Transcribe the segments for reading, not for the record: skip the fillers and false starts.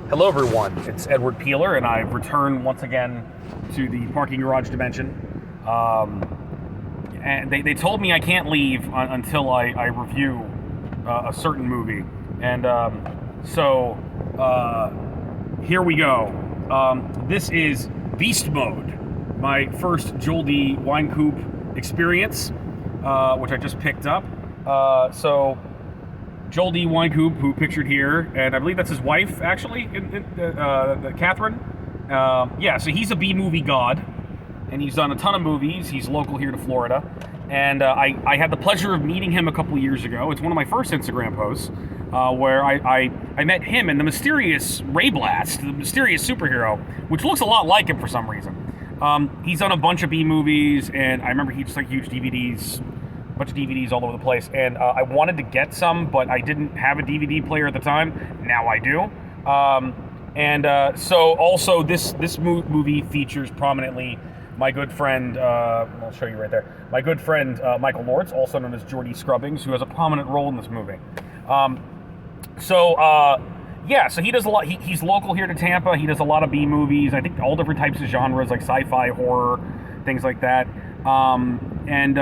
Hello, everyone. It's Edward Peeler, and I've returned once again to the parking garage dimension. And they told me I can't leave until I review a certain movie. And so here we go. This is Beast Mode, my first Joel Wynkoop experience, which I just picked up. So Joel Wynkoop, who pictured here, and I believe that's his wife, actually, Catherine. So he's a B-movie god, and he's done a ton of movies. He's local here to Florida, and I had the pleasure of meeting him a couple of years ago. It's one of my first Instagram posts, where I met him and the mysterious Ray Blast, the mysterious superhero, which looks a lot like him for some reason. He's done a bunch of B-movies, and I remember he just like huge DVDs, bunch of DVDs all over the place, and I wanted to get some, but I didn't have a DVD player at the time. Now I do. So also this movie features prominently my good friend, I'll show you right there, my good friend Michael Lords, also known as Jordy Scrubbings, who has a prominent role in this movie. So he does a lot. He's local here to Tampa. He does a lot of B movies. I think all different types of genres, like sci-fi, horror, things like that. And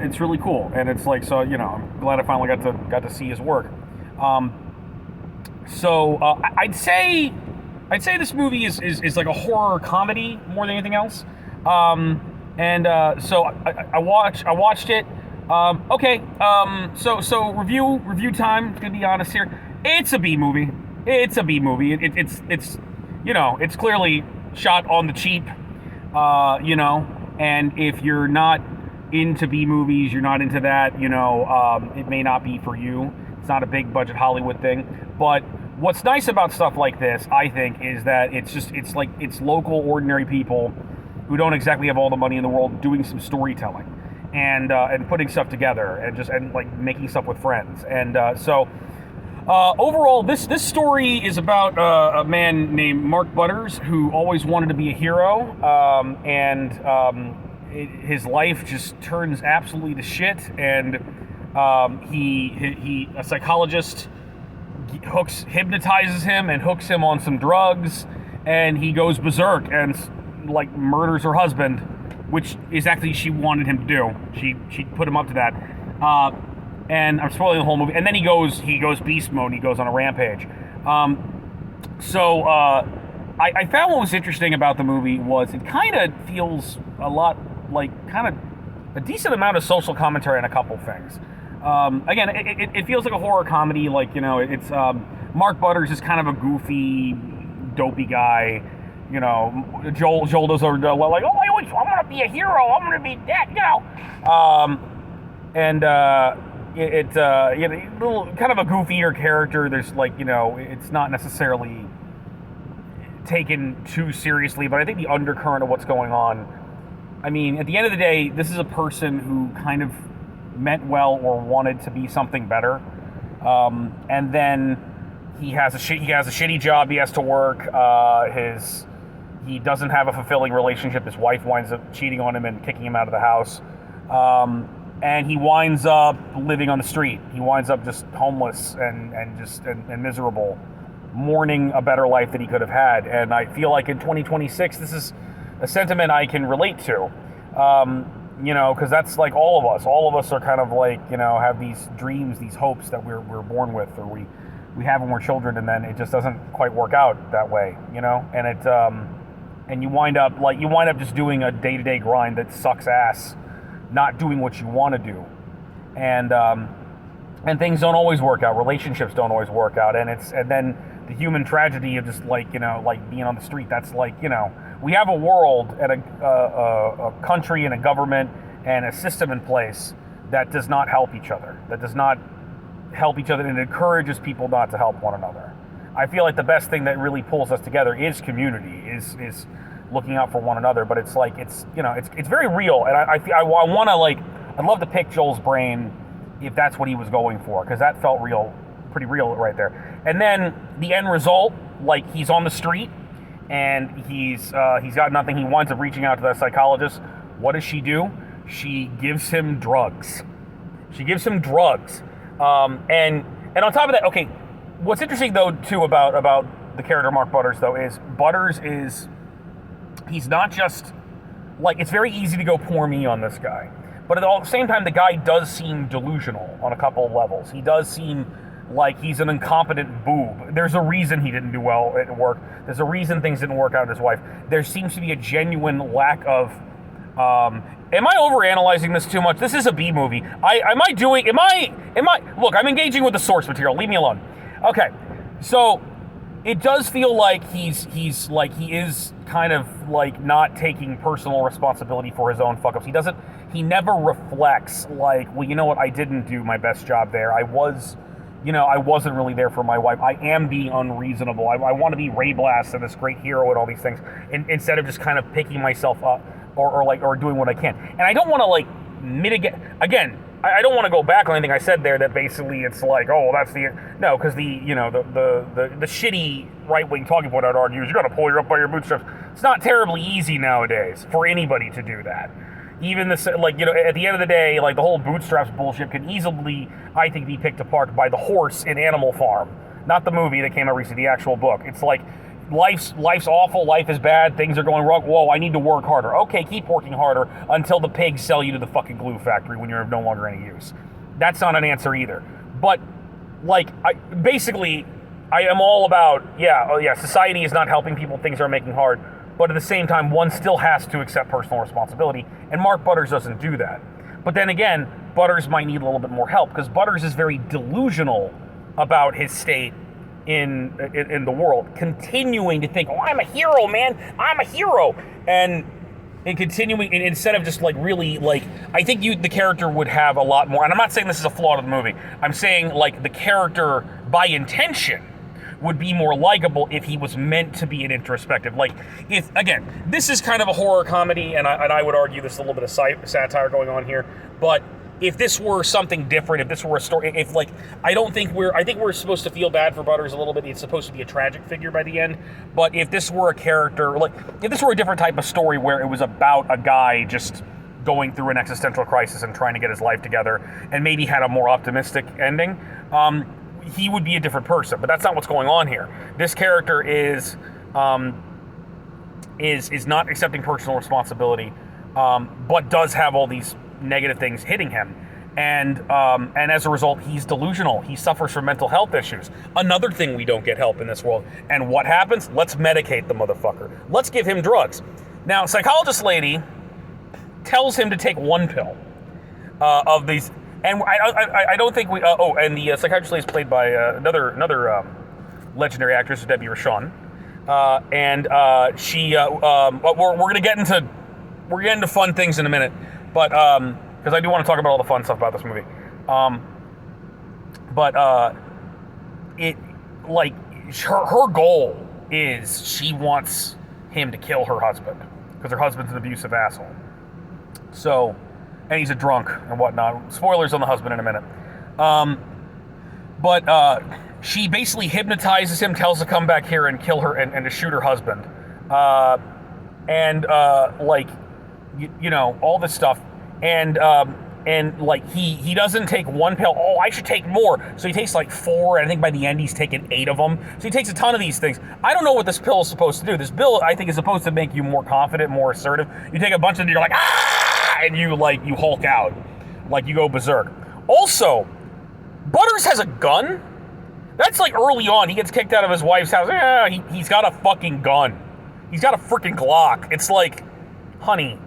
it's really cool. And it's like, so, you know, I'm glad I finally got to see his work. I'd say this movie is like a horror comedy more than anything else. So I watched it. So review time. It's gonna be honest here. It's a B movie. It's it's clearly shot on the cheap. And if you're not into B movies, you're not into that, it may not be for you. It's not a big budget Hollywood thing. But what's nice about stuff like this, I think, is that it's local, ordinary people who don't exactly have all the money in the world doing some storytelling and putting stuff together and making stuff with friends. And overall, this story is about a man named Mark Butters who always wanted to be a hero, his life just turns absolutely to shit, and a psychologist hypnotizes him and hooks him on some drugs, and he goes berserk and murders her husband, which is actually she wanted him to do. She put him up to that. And I'm spoiling the whole movie. And then he goes beast mode. He goes on a rampage. I found what was interesting about the movie was it kind of feels a lot like kind of a decent amount of social commentary on a couple things. Again, it feels like a horror comedy. It's Mark Butters is kind of a goofy, dopey guy. Joel does like, I'm gonna be a hero. I'm gonna be that. It's little kind of a goofier character. There's it's not necessarily taken too seriously, but I think the undercurrent of what's going on. I mean, at the end of the day, this is a person who kind of meant well or wanted to be something better, and then he has a shitty job he has to work. He doesn't have a fulfilling relationship. His wife winds up cheating on him and kicking him out of the house. And he winds up living on the street. He winds up just homeless and miserable, mourning a better life that he could have had. And I feel like in 2026, this is a sentiment I can relate to. Because that's like all of us. All of us are kind of have these dreams, these hopes that we're born with, or we have when we're children, and then it just doesn't quite work out that way, And it and you wind up just doing a day-to-day grind that sucks ass, not doing what you want to do, and things don't always work out. Relationships don't always work out, and then the human tragedy of just being on the street. That's we have a world and a country and a government and a system in place that does not help each other. And encourages people not to help one another. I feel like the best thing that really pulls us together is community, is looking out for one another. But it's very real, and I want to I'd love to pick Joel's brain if that's what he was going for, because that felt pretty real right there. And then the end result, he's on the street and he's got nothing. He winds up reaching out to that psychologist. What does she do? She gives him drugs. And on top of that, okay, what's interesting though too about the character Mark Butters, though, is he's not just, like, it's very easy to go poor me on this guy. But at the same time, the guy does seem delusional on a couple of levels. He does seem like he's an incompetent boob. There's a reason he didn't do well at work. There's a reason things didn't work out with his wife. There seems to be a genuine lack of... am I overanalyzing this too much? This is a B movie. Look, I'm engaging with the source material. Leave me alone. Okay, so it does feel like he is kind of like not taking personal responsibility for his own fuck-ups. He never reflects like, well, you know what, I didn't do my best job there. I wasn't really there for my wife. I am being unreasonable. I want to be Ray Blast and this great hero and all these things, instead of just kind of picking myself up or doing what I can. And I don't want to like mitigate, again, I don't want to go back on anything I said there that basically it's like, oh, that's no, because the shitty right-wing talking point I'd argue is you got to pull you up by your bootstraps. It's not terribly easy nowadays for anybody to do that. Even this, like, at the end of the day, like, the whole bootstraps bullshit can easily, I think, be picked apart by the horse in Animal Farm. Not the movie that came out recently, the actual book. It's like, life's awful, life is bad, things are going wrong. Whoa, I need to work harder. Okay, keep working harder until the pigs sell you to the fucking glue factory when you're no longer any use. That's not an answer either. But, like, I am all about, society is not helping people, things are making hard. But at the same time, one still has to accept personal responsibility, and Mark Butters doesn't do that. But then again, Butters might need a little bit more help, because Butters is very delusional about his state in the world, continuing to think, oh, I'm a hero, man, I'm a hero, and continuing, and instead of just like really, like, I think the character would have a lot more, and I'm not saying this is a flaw of the movie, I'm saying like the character by intention would be more likable if he was meant to be an introspective. Like, if, again, this is kind of a horror comedy, and I would argue there's a little bit of satire going on here, but if this were something different, if this were a story, I think we're supposed to feel bad for Butters a little bit. It's supposed to be a tragic figure by the end, but if this were a character, like, if this were a different type of story where it was about a guy just going through an existential crisis and trying to get his life together, and maybe had a more optimistic ending, he would be a different person, but that's not what's going on here. This character is not accepting personal responsibility, but does have all these negative things hitting him, and as a result, he's delusional. He suffers from mental health issues. Another thing we don't get help in this world. And what happens? Let's medicate the motherfucker. Let's give him drugs. Now, psychologist lady tells him to take one pill of these. And I don't think we... and the psychiatrist lady is played by another legendary actress, Debbie Rochon. She... we're going to get into fun things in a minute, but because I do want to talk about all the fun stuff about this movie. Her goal is she wants him to kill her husband because her husband's an abusive asshole. So... and he's a drunk and whatnot. Spoilers on the husband in a minute. She basically hypnotizes him, tells him to come back here and kill her and to shoot her husband. All this stuff. And he doesn't take one pill. Oh, I should take more. So he takes like 4, and I think by the end he's taken 8 of them. So he takes a ton of these things. I don't know what this pill is supposed to do. This pill, I think, is supposed to make you more confident, more assertive. You take a bunch of them, you're like, ah! And you Hulk out, like you go berserk. Also, Butters has a gun. That's like early on. He gets kicked out of his wife's house. He's got a fucking gun. He's got a freaking Glock. It's like, honey,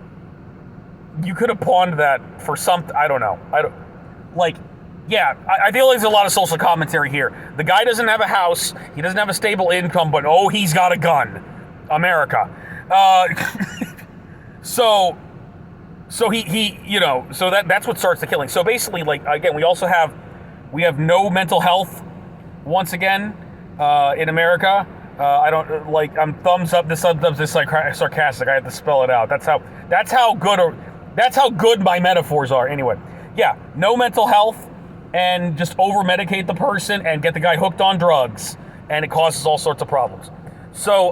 you could have pawned that for something. I don't know. I feel like there's a lot of social commentary here. The guy doesn't have a house. He doesn't have a stable income, but he's got a gun. America. So that's what starts the killing. So basically, like, again, we have no mental health once again in America. I'm thumbs up. This thumbs up. This like sarcastic. I have to spell it out. That's how good my metaphors are. Anyway, yeah, no mental health, and just over medicate the person and get the guy hooked on drugs, and it causes all sorts of problems. So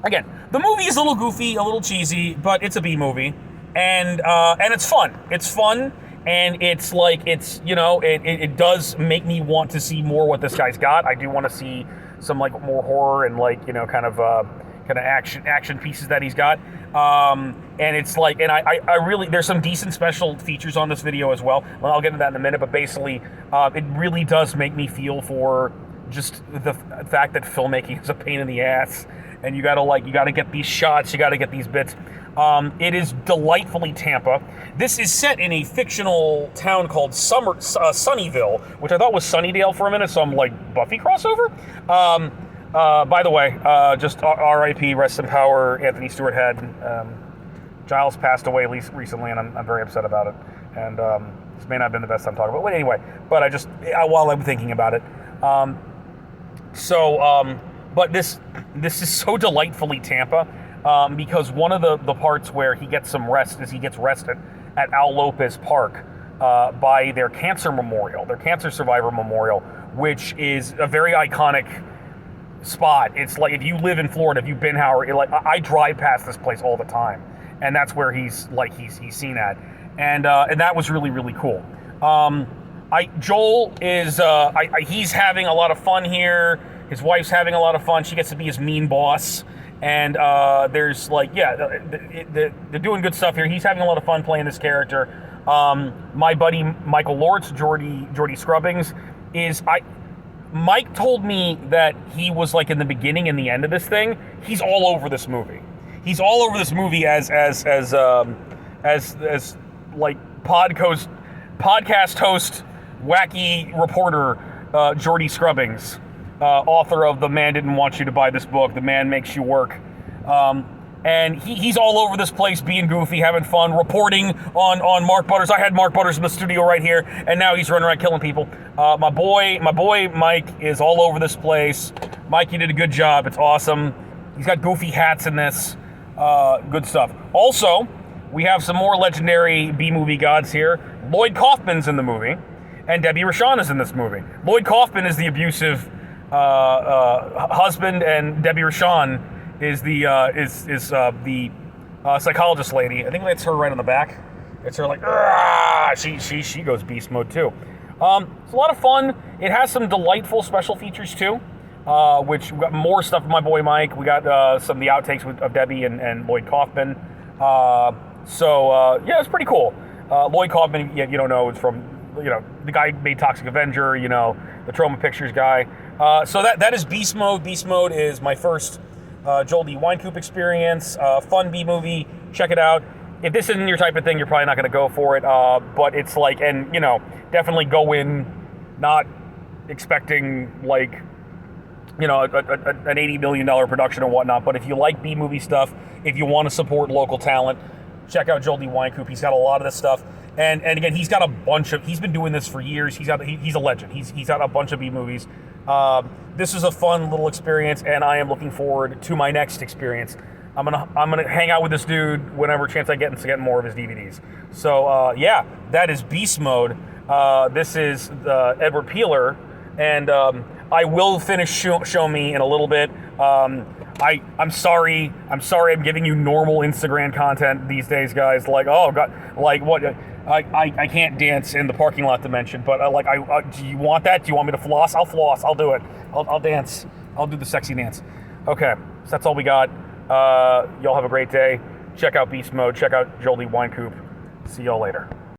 again, the movie is a little goofy, a little cheesy, but it's a B movie. And it's fun. It's fun, and it's like, it does make me want to see more what this guy's got. I do want to see some like more horror and like kind of action pieces that he's got. And it's like, and I really, there's some decent special features on this video as well. Well, I'll get into that in a minute, but basically, it really does make me feel for just the fact that filmmaking is a pain in the ass, and you gotta get these shots, you gotta get these bits. It is delightfully Tampa. This is set in a fictional town called Sunnyvale, which I thought was Sunnydale for a minute, so I'm like, Buffy crossover? By the way, just R.I.P., rest in power, Anthony Stewart Head. Giles passed away recently, and I'm very upset about it. And this may not have been the best time talking about it. But anyway, but while I'm thinking about it. But this is so delightfully Tampa, because one of the parts where he gets some rest is he gets rested at Al Lopez Park by their cancer survivor memorial, which is a very iconic spot. It's like, if you live in Florida, if you've been Howard, I drive past this place all the time, and that's where he's seen at, and that was really, really cool. Joel is he's having a lot of fun here. His wife's having a lot of fun. She gets to be his mean boss, and there's they're doing good stuff here. He's having a lot of fun playing this character. My buddy Michael Lortz, Jordy Scrubbings, Mike told me that he was like in the beginning and the end of this thing. He's all over this movie. He's all over this movie as like podcast host, wacky reporter, Jordy Scrubbings, author of The Man Didn't Want You to Buy This Book, The Man Makes You Work. And he's all over this place, being goofy, having fun, reporting on Mark Butters. I had Mark Butters in the studio right here, and now he's running around killing people. My boy Mike is all over this place. Mike, you did a good job. It's awesome. He's got goofy hats in this. Good stuff. Also, we have some more legendary B-movie gods here. Lloyd Kaufman's in the movie, and Debbie Rochon is in this movie. Lloyd Kaufman is the abusive husband, and Debbie Rochon is the psychologist lady. I think that's her right on the back. It's her like, she goes beast mode too. It's a lot of fun. It has some delightful special features too, which we got more stuff with my boy Mike. We got some of the outtakes of Debbie and Lloyd Kaufman. Yeah, it's pretty cool. Lloyd Kaufman, you don't know, is from, the guy who made Toxic Avenger, the Trauma Pictures guy. So that is Beast Mode. Beast Mode is my first Joel D. Wynkoop experience. Fun B-movie. Check it out. If this isn't your type of thing, you're probably not going to go for it. But it's like, and definitely go in not expecting like, an $80 million production or whatnot. But if you like B-movie stuff, if you want to support local talent, check out Joel D. Wynkoop. He's got a lot of this stuff. And again, he's got he's been doing this for years. He's a legend. He's got a bunch of B-movies. This is a fun little experience, and I am looking forward to my next experience. I'm gonna hang out with this dude whenever chance I get to get more of his DVDs. So that is Beast Mode. This is Edward Peeler, and I will finish Show Me in a little bit. I'm sorry I'm giving you normal Instagram content these days, guys. Like, oh god, like what? I can't dance in the parking lot dimension, but do you want that? Do you want me to floss? I'll floss. I'll do it. I'll dance. I'll do the sexy dance. Okay, so that's all we got. Y'all have a great day. Check out Beast Mode. Check out Joel D. Wynkoop. See y'all later.